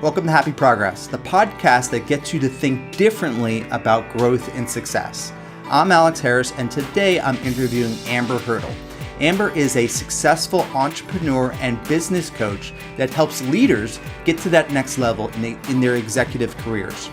Welcome to Happy Progress, the podcast that gets you to think differently about growth and success. I'm Alex Harris, and today I'm interviewing Amber Hurdle. Amber is a successful entrepreneur and business coach that helps leaders get to that next level in their executive careers.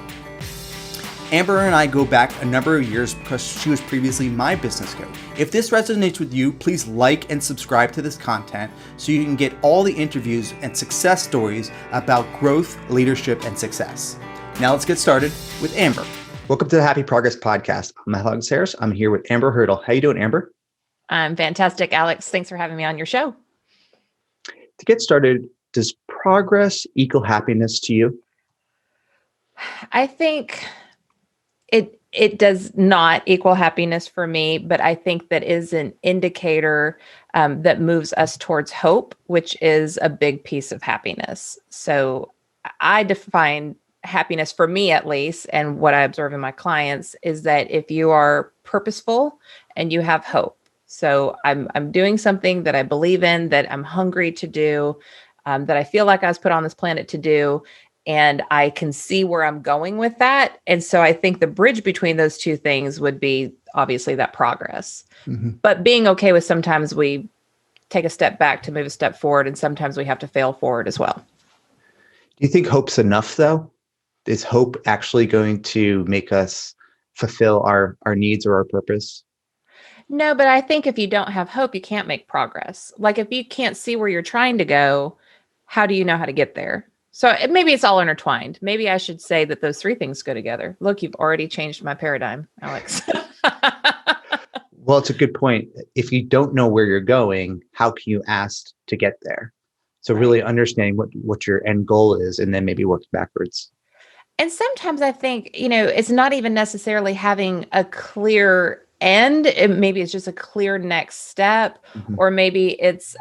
Amber and I go back a number of years because she was previously my business coach. If this resonates with you, please like and subscribe to this content so you can get all the interviews and success stories about growth, leadership, and success. Now let's get started with Amber. Welcome to the Happy Progress podcast. I'm Alex Harris. I'm here with Amber Hurdle. How you doing, Amber? I'm fantastic, Alex. Thanks for having me on your show. To get started, does progress equal happiness to you? I think it does not equal happiness for me, but I think that is an indicator that moves us towards hope, which is a big piece of happiness. So I define happiness, for me at least, and what I observe in my clients is that if you are purposeful and you have hope. So I'm doing something that I believe in, that I'm hungry to do, that I feel like I was put on this planet to do, and I can see where I'm going with that. And so I think the bridge between those two things would be obviously that progress. Mm-hmm. But being okay with sometimes we take a step back to move a step forward, and sometimes we have to fail forward as well. Do you think hope's enough, though? Is hope actually going to make us fulfill our needs or our purpose? No, but I think if you don't have hope, you can't make progress. Like if you can't see where you're trying to go, how do you know how to get there? So maybe it's all intertwined. Maybe I should say that those three things go together. Look, you've already changed my paradigm, Alex. Well, it's a good point. If you don't know where you're going, how can you ask to get there? So really understanding what your end goal is, and then maybe work backwards. And sometimes I think, it's not even necessarily having a clear end. Maybe it's just a clear next step, or maybe it's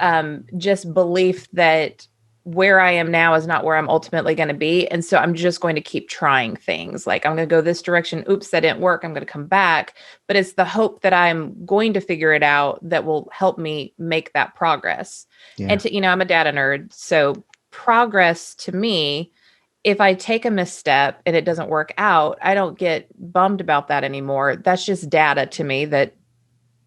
just belief that where I am now is not where I'm ultimately going to be. And so I'm just going to keep trying things. Like I'm going to go this direction. Oops, that didn't work. I'm going to come back. But it's the hope that I'm going to figure it out that will help me make that progress. Yeah. And I'm a data nerd. So progress to me, if I take a misstep and it doesn't work out, I don't get bummed about that anymore. That's just data to me that,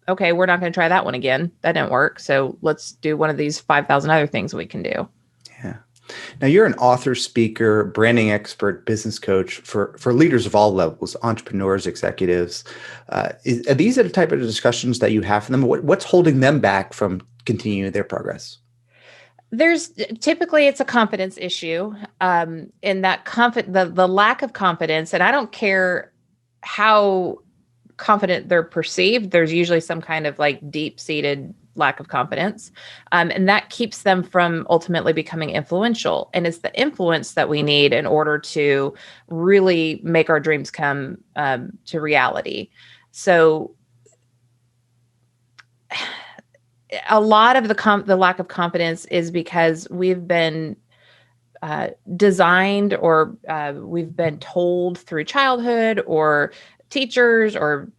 okay, we're not going to try that one again. That didn't work. So let's do one of these 5,000 other things we can do. Yeah. Now you're an author, speaker, branding expert, business coach for leaders of all levels, entrepreneurs, executives. Are these the type of discussions that you have for them? What's holding them back from continuing their progress? Typically it's a confidence issue, in that the lack of confidence, and I don't care how confident they're perceived. There's usually some kind of like deep-seated lack of confidence. And that keeps them from ultimately becoming influential. And it's the influence that we need in order to really make our dreams come to reality. So a lot of the lack of confidence is because we've been designed, or we've been told through childhood or teachers or,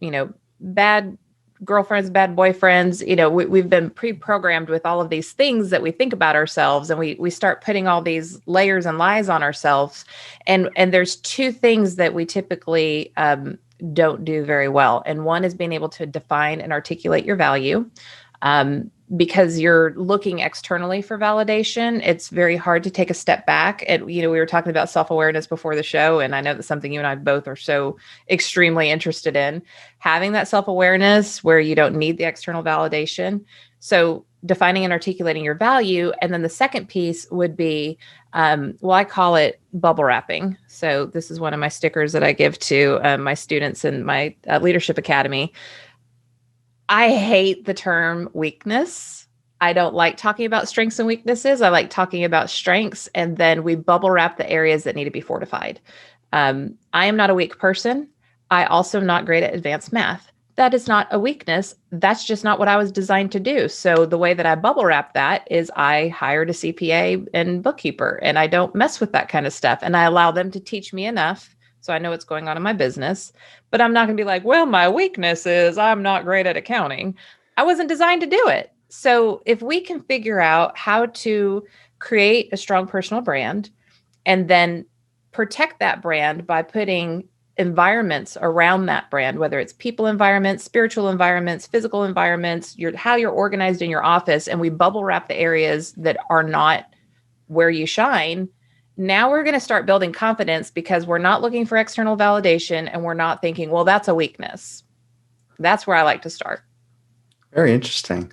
bad girlfriends, bad boyfriends, we've been pre-programmed with all of these things that we think about ourselves, and we start putting all these layers and lies on ourselves. And there's two things that we typically don't do very well. And one is being able to define and articulate your value. Because you're looking externally for validation, it's very hard to take a step back. And, we were talking about self-awareness before the show, and I know that's something you and I both are so extremely interested in, having that self-awareness where you don't need the external validation. So defining and articulating your value. And then the second piece would be, I call it bubble wrapping. So this is one of my stickers that I give to my students in my leadership academy. I hate the term weakness. I don't like talking about strengths and weaknesses. I like talking about strengths, and then we bubble wrap the areas that need to be fortified. I am not a weak person. I also am not great at advanced math. That is not a weakness. That's just not what I was designed to do. So the way that I bubble wrap that is I hired a CPA and bookkeeper, and I don't mess with that kind of stuff. And I allow them to teach me enough so I know what's going on in my business, but I'm not going to be like, well, my weakness is I'm not great at accounting. I wasn't designed to do it. So if we can figure out how to create a strong personal brand and then protect that brand by putting environments around that brand, whether it's people environments, spiritual environments, physical environments, how you're organized in your office, and we bubble wrap the areas that are not where you shine. Now we're going to start building confidence because we're not looking for external validation, and we're not thinking, well, that's a weakness. That's where I like to start. Very interesting.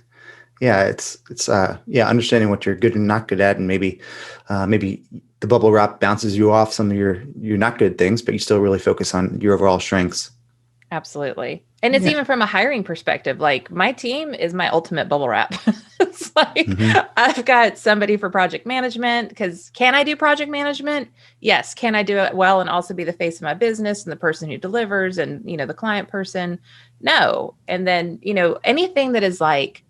Yeah, it's understanding what you're good and not good at, and maybe the bubble wrap bounces you off some of your not good things, but you still really focus on your overall strengths. Absolutely. And it's even from a hiring perspective, like my team is my ultimate bubble wrap. It's like I've got somebody for project management, because can I do project management? Yes. Can I do it well and also be the face of my business and the person who delivers and, the client person? No. And then, anything that is like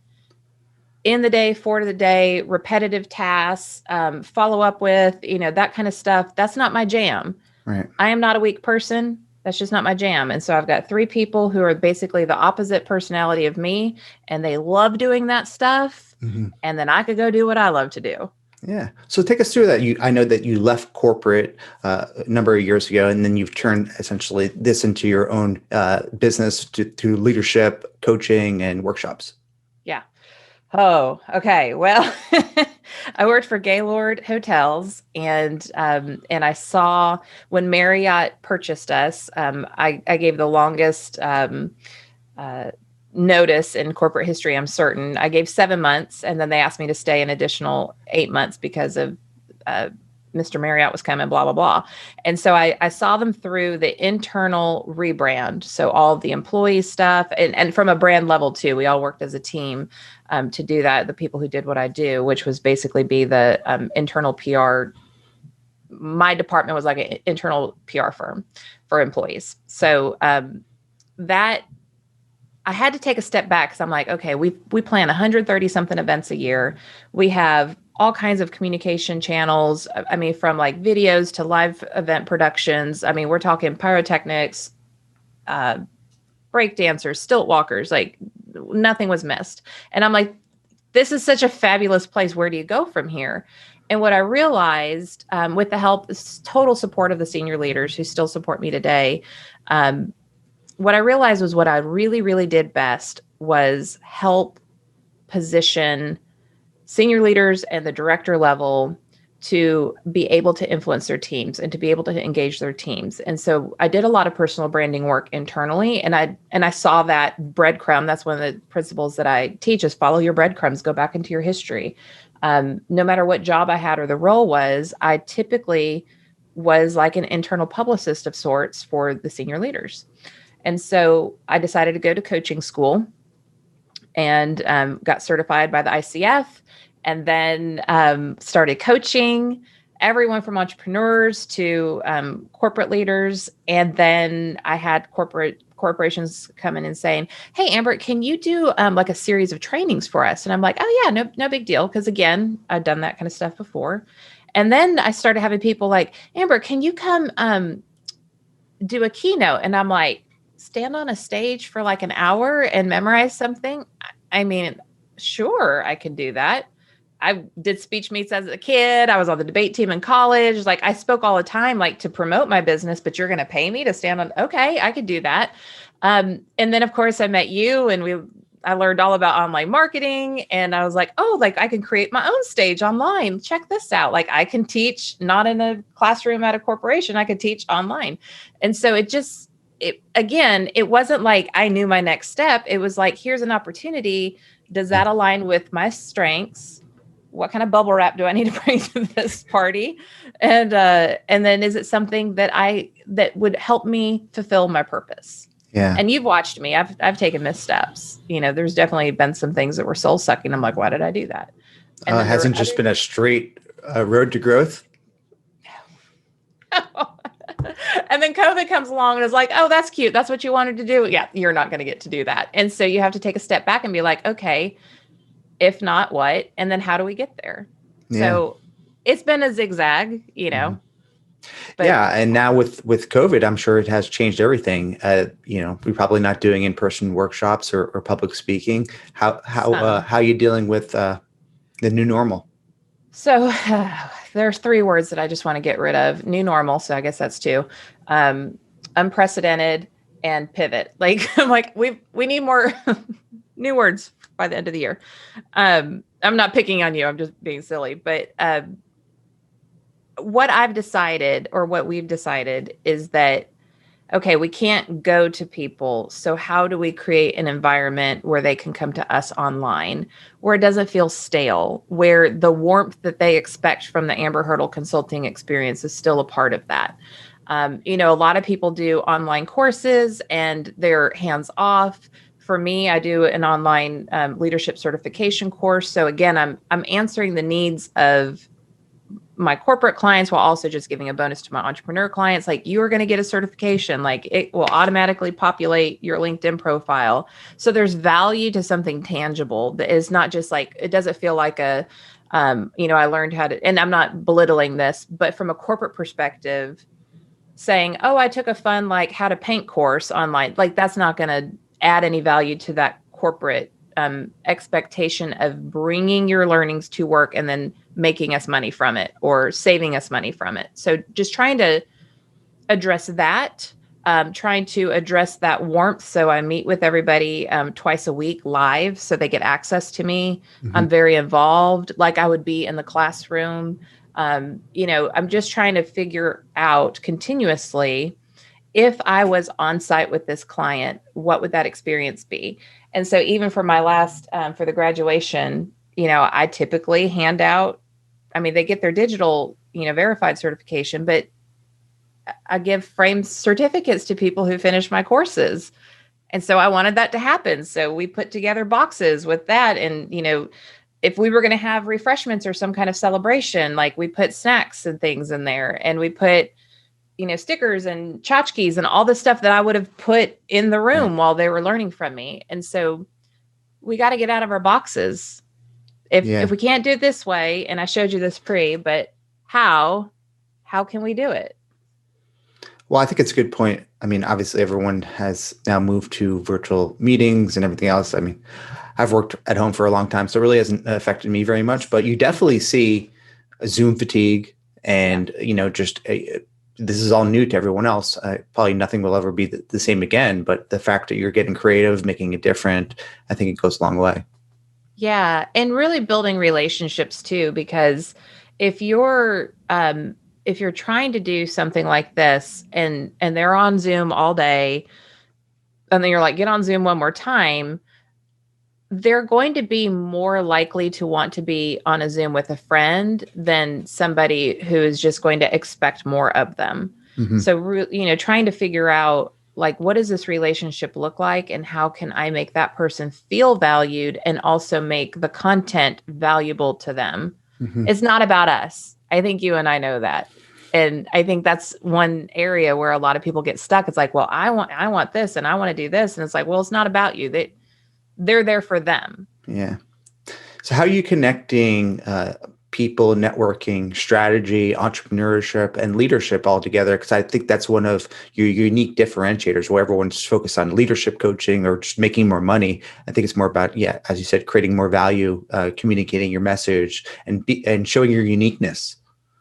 in the day, for the day, repetitive tasks, follow up with, that kind of stuff. That's not my jam. Right. I am not a weak person. That's just not my jam. And so I've got 3 people who are basically the opposite personality of me, and they love doing that stuff. And then I could go do what I love to do. Yeah. So take us through that. I know that you left corporate a number of years ago, and then you've turned essentially this into your own business through leadership, coaching, and workshops. Yeah. Oh, okay. Well, I worked for Gaylord Hotels, and I saw when Marriott purchased us, I gave the longest notice in corporate history, I'm certain. I gave 7 months, and then they asked me to stay an additional 8 months because of Mr. Marriott was coming, blah, blah, blah. And so I saw them through the internal rebrand. So all of the employee stuff, and from a brand level too, we all worked as a team to do that. The people who did what I do, which was basically be the internal PR. My department was like an internal PR firm for employees. So that I had to take a step back, because I'm like, okay, we plan 130 something events a year. We have all kinds of communication channels. I mean, from like videos to live event productions. I mean, we're talking pyrotechnics, break dancers, stilt walkers, like nothing was missed. And I'm like, this is such a fabulous place. Where do you go from here? And what I realized, with the help, total support of the senior leaders who still support me today, what I realized was what I really, really did best was help position senior leaders and the director level to be able to influence their teams and to be able to engage their teams. And so I did a lot of personal branding work internally, and I saw that breadcrumb. That's one of the principles that I teach is follow your breadcrumbs, go back into your history. No matter what job I had or the role was, I typically was like an internal publicist of sorts for the senior leaders. And so I decided to go to coaching school and got certified by the ICF, and then started coaching everyone from entrepreneurs to corporate leaders. And then I had corporations come in and saying, hey, Amber, can you do like a series of trainings for us? And I'm like, oh yeah, no big deal. Because again, I've done that kind of stuff before. And then I started having people like, Amber, can you come do a keynote? And I'm like, stand on a stage for like an hour and memorize something? I mean, sure, I can do that. I did speech meets as a kid. I was on the debate team in college. Like I spoke all the time, like to promote my business, but you're going to pay me to stand on. Okay, I could do that. And then of course I met you, and I learned all about online marketing, and I was like, oh, like I can create my own stage online. Check this out. Like I can teach not in a classroom at a corporation. I could teach online. And so it wasn't like I knew my next step. It was like, here's an opportunity. Does that align with my strengths? What kind of bubble wrap do I need to bring to this party? And then is it something that would help me fulfill my purpose? Yeah. And you've watched me. I've taken missteps. There's definitely been some things that were soul sucking. I'm like, why did I do that? And it hasn't just been a straight road to growth. And then COVID comes along and is like, oh, that's cute. That's what you wanted to do. Yeah, you're not going to get to do that. And so you have to take a step back and be like, okay, if not, what? And then how do we get there? Yeah. So it's been a zigzag, Mm-hmm. But, yeah. And now with COVID, I'm sure it has changed everything. We're probably not doing in-person workshops or public speaking. How are you dealing with the new normal? So there's three words that I just want to get rid of. New normal. So I guess that's two. Unprecedented and pivot. Like, I'm like, we need more new words by the end of the year. I'm not picking on you. I'm just being silly. But what I've decided, or what we've decided, is that, okay, we can't go to people. So how do we create an environment where they can come to us online, where it doesn't feel stale, where the warmth that they expect from the Amber Hurdle consulting experience is still a part of that? A lot of people do online courses and they're hands off. For me, I do an online leadership certification course. So again, I'm answering the needs of my corporate clients while also just giving a bonus to my entrepreneur clients. Like, you are going to get a certification, like it will automatically populate your LinkedIn profile. So there's value to something tangible that is not just like, it doesn't feel like I learned how to, and I'm not belittling this, but from a corporate perspective, saying, oh, I took a fun, like, how to paint course online, like, that's not going to add any value to that corporate expectation of bringing your learnings to work and then making us money from it or saving us money from it. So just trying to address that, trying to address that warmth. So I meet with everybody twice a week live, so they get access to me. Mm-hmm. I'm very involved, like I would be in the classroom. I'm just trying to figure out continuously, if I was on site with this client, what would that experience be? And so even for my last, for the graduation, I typically hand out, they get their digital, verified certification, but I give framed certificates to people who finish my courses. And so I wanted that to happen. So we put together boxes with that. And, if we were going to have refreshments or some kind of celebration, like, we put snacks and things in there, and we put, stickers and tchotchkes and all the stuff that I would have put in the room while they were learning from me. And so we got to get out of our boxes. If we can't do it this way, and I showed you this but how can we do it? Well, I think it's a good point. Obviously everyone has now moved to virtual meetings and everything else. I've worked at home for a long time, so it really hasn't affected me very much, but you definitely see a Zoom fatigue and, this is all new to everyone else. Probably nothing will ever be the same again, but the fact that you're getting creative, making it different, I think it goes a long way. Yeah. And really building relationships too, because if you're trying to do something like this and they're on Zoom all day, and then you're like, get on Zoom one more time, they're going to be more likely to want to be on a Zoom with a friend than somebody who is just going to expect more of them. Mm-hmm. So, trying to figure out, like, what does this relationship look like, and how can I make that person feel valued and also make the content valuable to them? Mm-hmm. It's not about us. I think you and I know that. And I think that's one area where a lot of people get stuck. It's like, well, I want this and I want to do this. And it's like, well, it's not about you. They're there for them. Yeah. So how are you connecting people, networking, strategy, entrepreneurship, and leadership all together? Because I think that's one of your unique differentiators, where everyone's focused on leadership coaching or just making more money. I think it's more about, as you said, creating more value, communicating your message, and showing your uniqueness.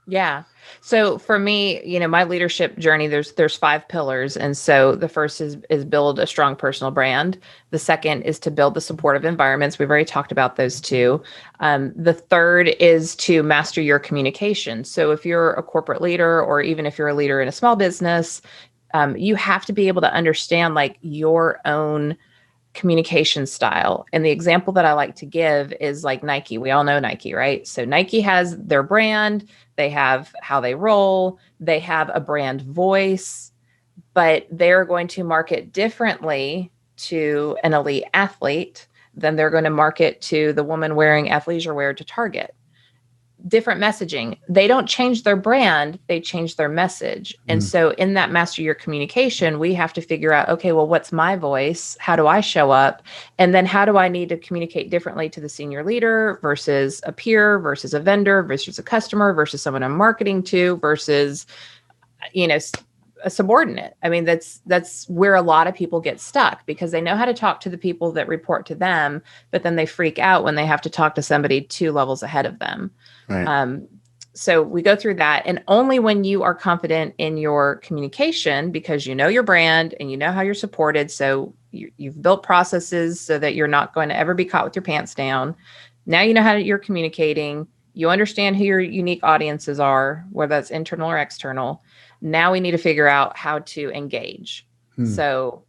Yeah. So for me, my leadership journey, there's 5 pillars. And so the first is build a strong personal brand. The second is to build the supportive environments. We've already talked about those two. The third is to master your communication. So if you're a corporate leader, or even if you're a leader in a small business, you have to be able to understand, like, your own communication style. And the example that I like to give is like Nike. We all know Nike, right? So Nike has their brand, they have how they roll, they have a brand voice, but they're going to market differently to an elite athlete than they're going to market to the woman wearing athleisure wear to Target. Different messaging. They don't change their brand, they change their message. And so in that master your communication, we have to figure out, okay, well, what's my voice? How do I show up? And then how do I need to communicate differently to the senior leader versus a peer versus a vendor versus a customer versus someone I'm marketing to versus, a subordinate. That's where a lot of people get stuck, because they know how to talk to the people that report to them, but then they freak out when they have to talk to somebody 2 levels ahead of them. Right. So we go through that. And only when you are confident in your communication, because you know your brand and you know how you're supported. So you've built processes so that you're not going to ever be caught with your pants down. Now you know how you're communicating. You understand who your unique audiences are, whether that's internal or external. Now we need to figure out how to engage. So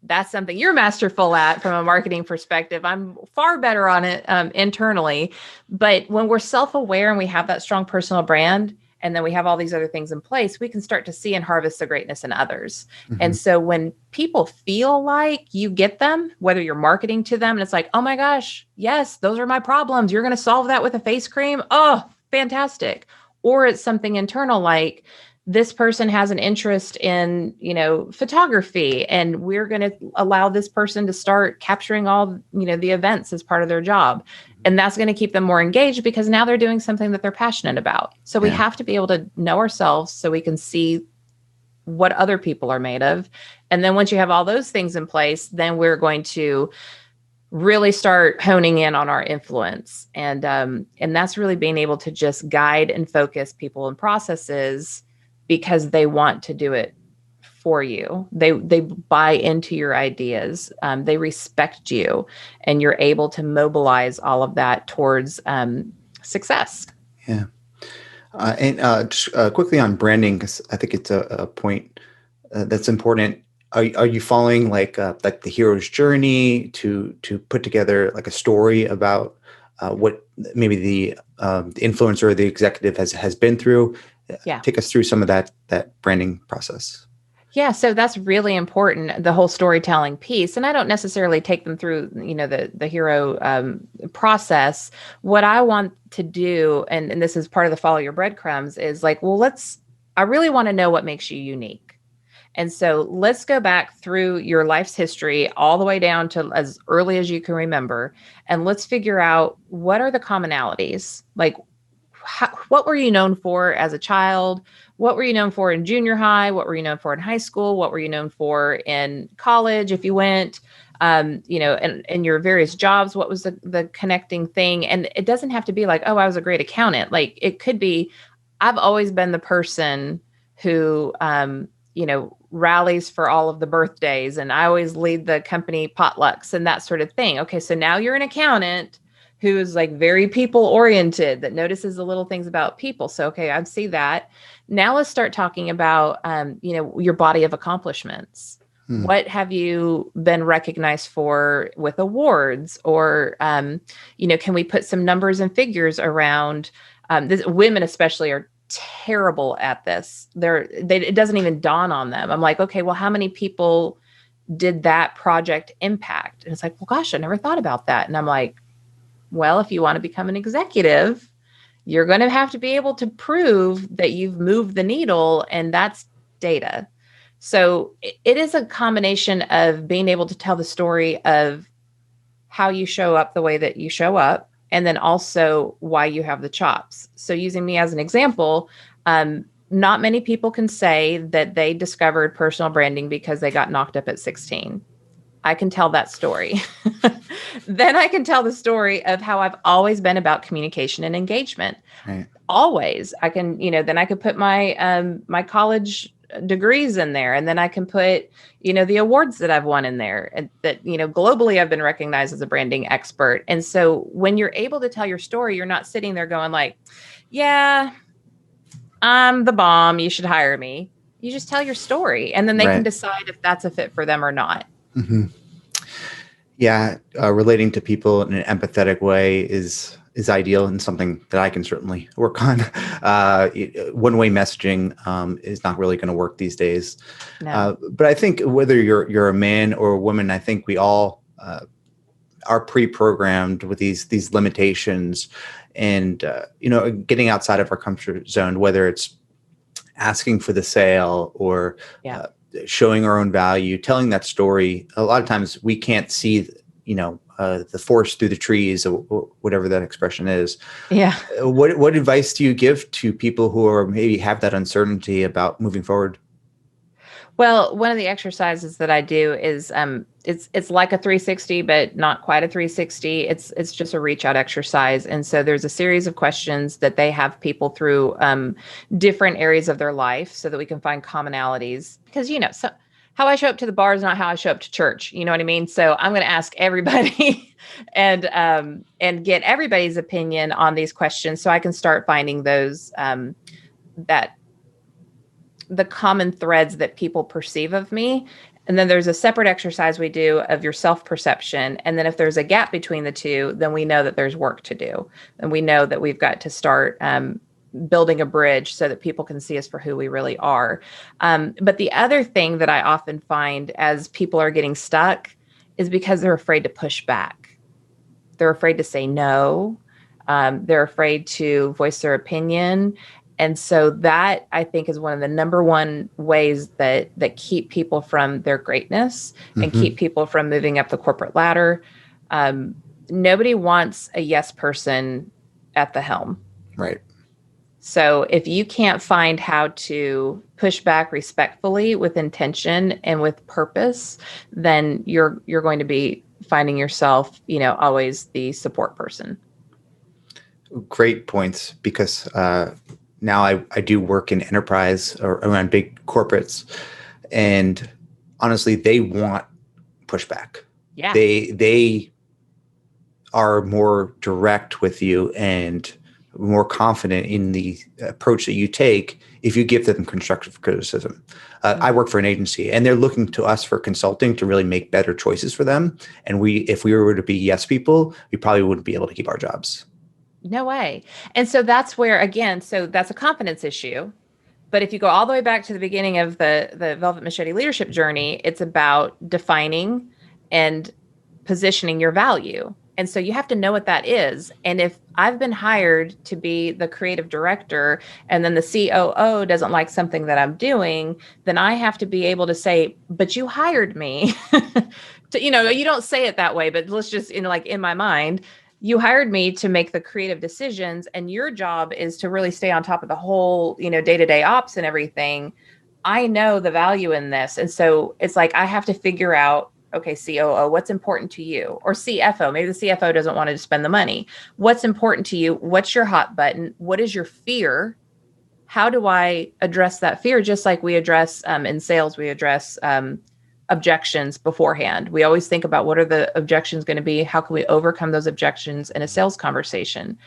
that's something you're masterful at from a marketing perspective. I'm far better on it internally. But when we're self-aware and we have that strong personal brand, and then we have all these other things in place, we can start to see and harvest the greatness in others. And so when people feel like you get them, whether you're marketing to them, and it's like, oh my gosh, yes, those are my problems. You're going to solve that with a face cream. Oh, fantastic. Or it's something internal like, this person has an interest in, photography, and we're going to allow this person to start capturing all, the events as part of their job. And that's going to keep them more engaged because now they're doing something that they're passionate about. So we have to be able to know ourselves so we can see what other people are made of. And then once you have all those things in place, then we're going to really start honing in on our influence. And that's really being able to just guide and focus people and processes because they want to do it for you. They buy into your ideas. They respect you, and you're able to mobilize all of that towards success. Yeah. Just quickly on branding, because I think it's a point that's important. Are you following like the hero's journey to put together like a story about what maybe the influencer or the executive has been through? Yeah. Take us through some of that branding process. Yeah, so that's really important, the whole storytelling piece. And I don't necessarily take them through, the hero process. What I want to do, and this is part of the follow your breadcrumbs, is like, well, I really want to know what makes you unique. And so let's go back through your life's history all the way down to as early as you can remember. And let's figure out what are the commonalities. Like, what were you known for as a child? What were you known for in junior high? What were you known for in high school? What were you known for in college if you went? And your various jobs, what was the connecting thing? And it doesn't have to be like, oh, I was a great accountant. Like it could be, I've always been the person who, rallies for all of the birthdays, and I always lead the company potlucks and that sort of thing. Okay, so now you're an accountant who is like very people oriented, that notices the little things about people. So, okay, I see that. Now let's start talking about, your body of accomplishments. What have you been recognized for with awards? Or, can we put some numbers and figures around this? Women especially are terrible at this. It doesn't even dawn on them. I'm like, okay, well, how many people did that project impact? And it's like, well, gosh, I never thought about that. And I'm like, well, if you want to become an executive, you're going to have to be able to prove that you've moved the needle, and that's data. So it is a combination of being able to tell the story of how you show up the way that you show up, and then also why you have the chops. So using me as an example, not many people can say that they discovered personal branding because they got knocked up at 16. I can tell that story. Then I can tell the story of how I've always been about communication and engagement. Right. Always. I can, then I could put my my college degrees in there, and then I can put, the awards that I've won in there, and that, globally I've been recognized as a branding expert. And so when you're able to tell your story, you're not sitting there going like, yeah, I'm the bomb, you should hire me. You just tell your story, and then they can decide if that's a fit for them or not. Mm-hmm. Yeah, relating to people in an empathetic way is ideal, and something that I can certainly work on. One-way messaging is not really going to work these days. No. But I think whether you're a man or a woman, I think we all are pre-programmed with these limitations, and getting outside of our comfort zone, whether it's asking for the sale or showing our own value, telling that story. A lot of times we can't see, the forest through the trees, or whatever that expression is. Yeah. What advice do you give to people who are maybe have that uncertainty about moving forward? Well, one of the exercises that I do is it's like a 360, but not quite a 360. It's just a reach out exercise. And so there's a series of questions that they have people through different areas of their life so that we can find commonalities. Because so how I show up to the bar is not how I show up to church. You know what I mean? So I'm going to ask everybody and get everybody's opinion on these questions so I can start finding those that the common threads that people perceive of me. And then there's a separate exercise we do of your self-perception. And then if there's a gap between the two, then we know that there's work to do. And we know that we've got to start building a bridge so that people can see us for who we really are. But the other thing that I often find as people are getting stuck is because they're afraid to push back. They're afraid to say no. They're afraid to voice their opinion. And so that, I think, is one of the number one ways that keep people from their greatness and keep people from moving up the corporate ladder. Nobody wants a yes person at the helm. Right. So if you can't find how to push back respectfully with intention and with purpose, then you're going to be finding yourself, always the support person. Great points, because now I do work in enterprise or around big corporates, and honestly, they want pushback. Yeah. They are more direct with you and more confident in the approach that you take if you give them constructive criticism. I work for an agency, and they're looking to us for consulting to really make better choices for them. And if we were to be yes people, we probably wouldn't be able to keep our jobs. No way. And so that's where, again, so that's a confidence issue. But if you go all the way back to the beginning of the Velvet Machete leadership journey, it's about defining and positioning your value. And so you have to know what that is. And if I've been hired to be the creative director and then the COO doesn't like something that I'm doing, then I have to be able to say, but you hired me. You don't say it that way, but let's just in my mind, you hired me to make the creative decisions, and your job is to really stay on top of the whole, day-to-day ops and everything. I know the value in this. And so it's like, I have to figure out, okay, COO, what's important to you? Or CFO, maybe the CFO doesn't want to spend the money. What's important to you? What's your hot button? What is your fear? How do I address that fear? Just like we address in sales, we address objections beforehand. We always think about what are the objections going to be? How can we overcome those objections in a sales conversation?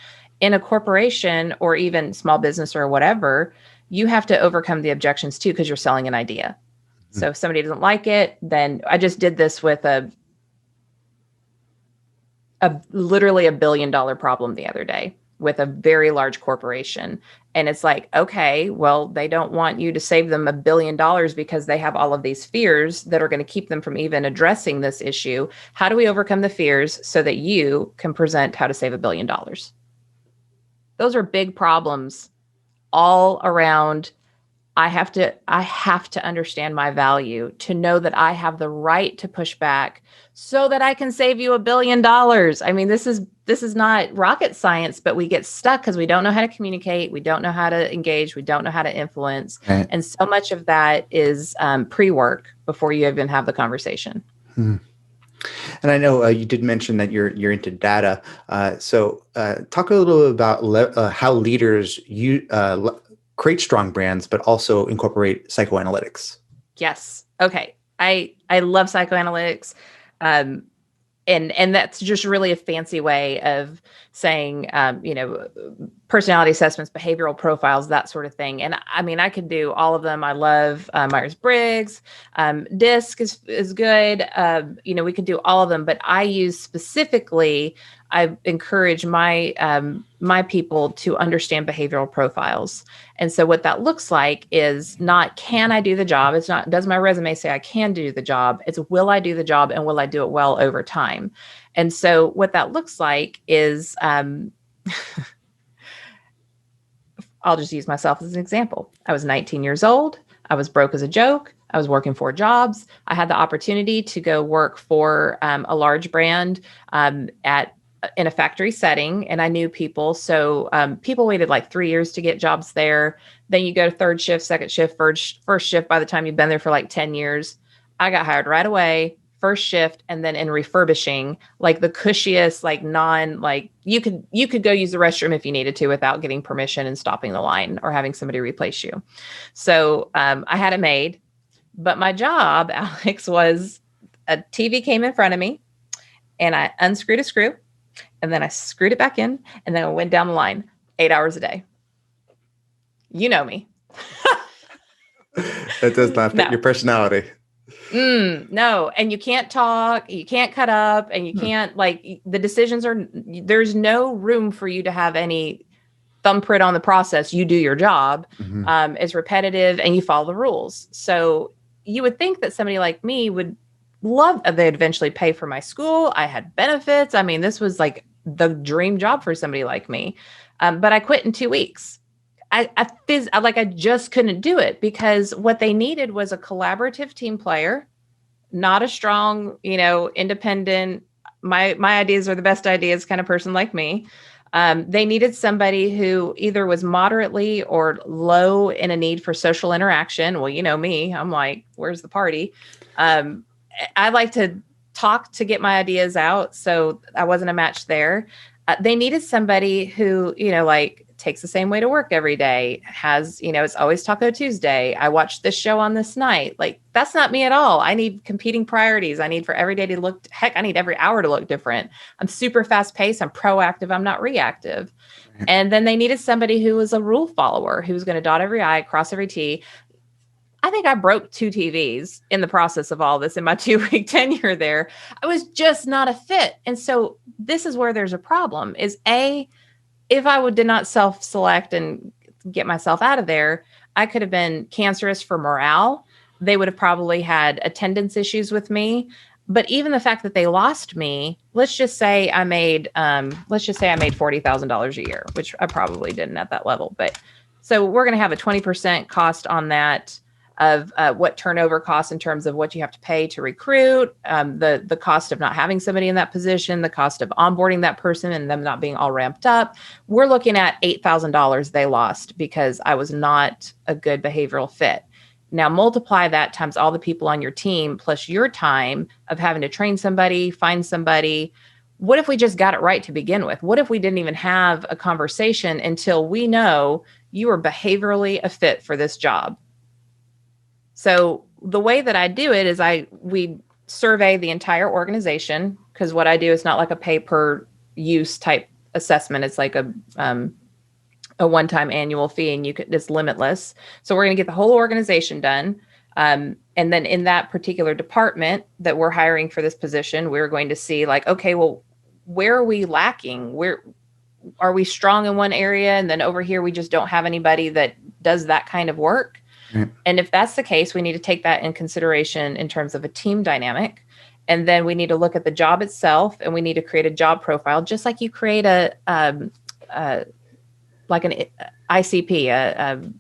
In a corporation or even small business or whatever, you have to overcome the objections too, because you're selling an idea. So if somebody doesn't like it, then I just did this with a literally $1 billion problem the other day with a very large corporation. And it's like, okay, well, they don't want you to save them $1 billion because they have all of these fears that are going to keep them from even addressing this issue. How do we overcome the fears so that you can present how to save $1 billion? Those are big problems all around. I have to understand my value to know that I have the right to push back so that I can save you $1 billion. I mean, this is not rocket science, but we get stuck because we don't know how to communicate. We don't know how to engage. We don't know how to influence. Right. And so much of that is pre-work before you even have the conversation. And I know you did mention that you're into data. So talk a little about how leaders create strong brands, but also incorporate psychoanalytics. Yes. Okay. I love psychoanalytics. And that's just really a fancy way of saying, personality assessments, behavioral profiles, that sort of thing. And I mean, I could do all of them. I love Myers-Briggs. DISC is good. We could do all of them, but I encourage my people to understand behavioral profiles. And so what that looks like is not, can I do the job? It's not, does my resume say I can do the job? It's, will I do the job, and will I do it well over time? And so what that looks like is, I'll just use myself as an example. I was 19 years old. I was broke as a joke. I was working 4 jobs. I had the opportunity to go work for a large brand at in a factory setting, and I knew people. So people waited like 3 years to get jobs there. Then you go to third shift, second shift, first shift. By the time you've been there for like 10 years, I got hired right away, first shift, and then in refurbishing, like the cushiest, like like you could go use the restroom if you needed to without getting permission and stopping the line or having somebody replace you. So I had it made, but my job, Alex, was a TV came in front of me, and I unscrewed a screw, and then I screwed it back in, and then I went down the line 8 hours a day. You know me. That does not fit your personality. No. And you can't talk, you can't cut up, and you can't, like, the decisions there's no room for you to have any thumbprint on the process. You do your job. It's repetitive, and you follow the rules. So you would think that somebody like me would love, they'd eventually pay for my school. I had benefits. I mean, this was like the dream job for somebody like me. But I quit in 2 weeks. I just couldn't do it, because what they needed was a collaborative team player, not a strong, independent, my ideas are the best ideas kind of person like me. They needed somebody who either was moderately or low in a need for social interaction. Well, you know me, I'm like, where's the party? I like to talk to get my ideas out. So I wasn't a match there. They needed somebody who, takes the same way to work every day, has, it's always Taco Tuesday. I watched this show on this night. Like, that's not me at all. I need competing priorities. I need for every day to look, I need every hour to look different. I'm super fast paced. I'm proactive. I'm not reactive. Right. And then they needed somebody who was a rule follower, who was going to dot every I, cross every T. I think I broke 2 TVs in the process of all this in my 2-week tenure there. I was just not a fit. And so this is where there's a problem is if I did not self-select and get myself out of there, I could have been cancerous for morale. They would have probably had attendance issues with me. But even the fact that they lost me, let's just say I made $40,000 a year, which I probably didn't at that level. But so we're going to have a 20% cost on that of what turnover costs in terms of what you have to pay to recruit, the cost of not having somebody in that position, the cost of onboarding that person and them not being all ramped up. We're looking at $8,000 they lost because I was not a good behavioral fit. Now multiply that times all the people on your team plus your time of having to train somebody, find somebody. What if we just got it right to begin with? What if we didn't even have a conversation until we know you are behaviorally a fit for this job? So the way that I do it is we survey the entire organization, because what I do is not like a pay per use type assessment. It's like a one-time annual fee, and it's limitless. So we're going to get the whole organization done. And then in that particular department that we're hiring for this position, we're going to see like, okay, well, where are we lacking? Where are we strong in one area? And then over here, we just don't have anybody that does that kind of work. And if that's the case, we need to take that in consideration in terms of a team dynamic. And then we need to look at the job itself, and we need to create a job profile, just like you create like an ICP,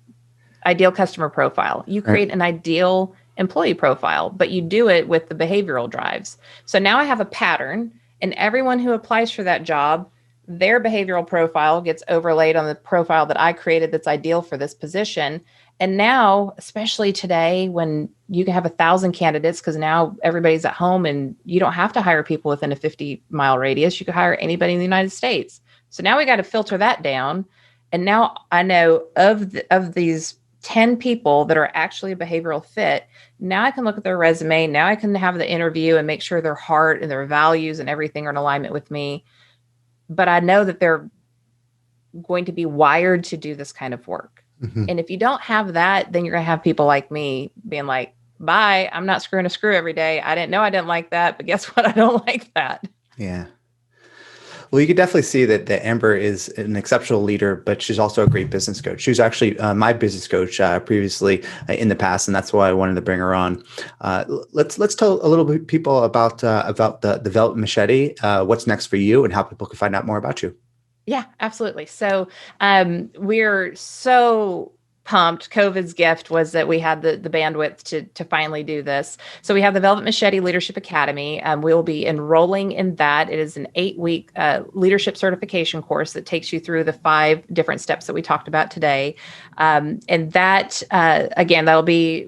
ideal customer profile. You create an ideal employee profile, but you do it with the behavioral drives. So now I have a pattern, and everyone who applies for that job, their behavioral profile gets overlaid on the profile that I created that's ideal for this position. And now, especially today, when you can have 1,000 candidates, because now everybody's at home and you don't have to hire people within a 50-mile radius. You can hire anybody in the United States. So now we got to filter that down. And now I know of these 10 people that are actually a behavioral fit. Now I can look at their resume. Now I can have the interview and make sure their heart and their values and everything are in alignment with me. But I know that they're going to be wired to do this kind of work. Mm-hmm. And if you don't have that, then you're going to have people like me being like, bye, I'm not screwing a screw every day. I didn't know I didn't like that, but guess what? I don't like that. Yeah. Well, you could definitely see that Amber is an exceptional leader, but she's also a great business coach. She was actually my business coach previously in the past, and that's why I wanted to bring her on. Let's tell a little bit people about the Velvet Machete, what's next for you, and how people can find out more about you. Yeah, absolutely. So we're so pumped. COVID's gift was that we had the bandwidth to finally do this. So we have the Velvet Machete Leadership Academy. We will be enrolling in that. It is an 8-week leadership certification course that takes you through the 5 different steps that we talked about today. And that, again, we'll be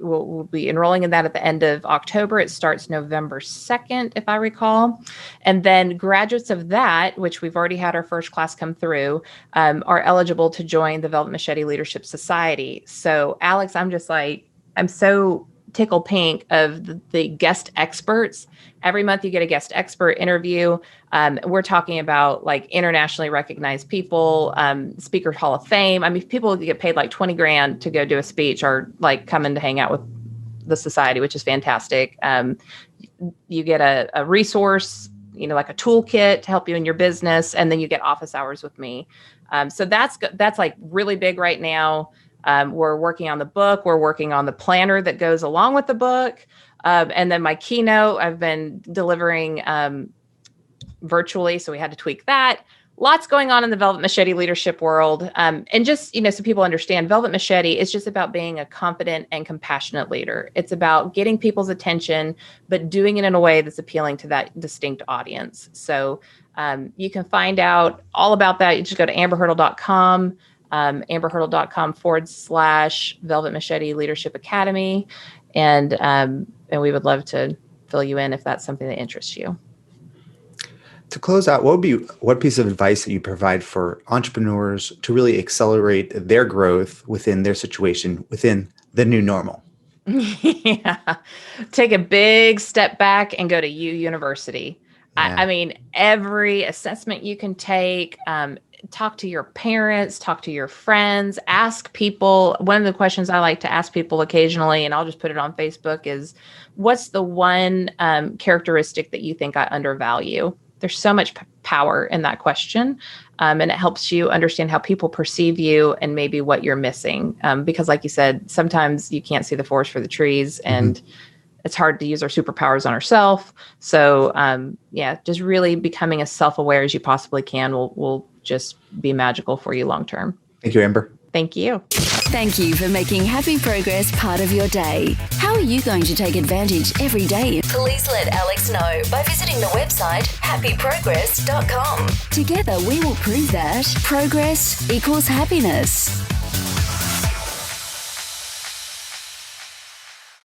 enrolling in that at the end of October. It starts November 2nd, if I recall. And then graduates of that, which we've already had our first class come through, are eligible to join the Velvet Machete Leadership Society. So Alex, I'm so tickled pink of the guest experts. Every month you get a guest expert interview. We're talking about like internationally recognized people, Speakers Hall of Fame. I mean, people get paid like $20,000 to go do a speech or like come in to hang out with the society, which is fantastic. You get a resource, like a toolkit to help you in your business. And then you get office hours with me. So that's like really big right now. We're working on the book. We're working on the planner that goes along with the book. And then my keynote, I've been delivering virtually. So we had to tweak that. Lots going on in the Velvet Machete leadership world. And just, so people understand, Velvet Machete is just about being a confident and compassionate leader. It's about getting people's attention, but doing it in a way that's appealing to that distinct audience. So you can find out all about that. You just go to amberhurdle.com. amberhurdle.com/Velvet Machete Leadership Academy. And we would love to fill you in if that's something that interests you. To close out, what piece of advice that you provide for entrepreneurs to really accelerate their growth within their situation, within the new normal? Yeah. Take a big step back and go to university. Yeah. I mean, every assessment you can take, talk to your parents, talk to your friends, ask people. One of the questions I like to ask people occasionally, and I'll just put it on Facebook, is what's the one characteristic that you think I undervalue? There's so much power in that question. And it helps you understand how people perceive you and maybe what you're missing. Because like you said, sometimes you can't see the forest for the trees, and it's hard to use our superpowers on ourselves. So just really becoming as self-aware as you possibly can will just be magical for you long-term. Thank you, Amber. Thank you. Thank you for making Happy Progress part of your day. How are you going to take advantage every day? Please let Alex know by visiting the website happyprogress.com. Together we will prove that progress equals happiness.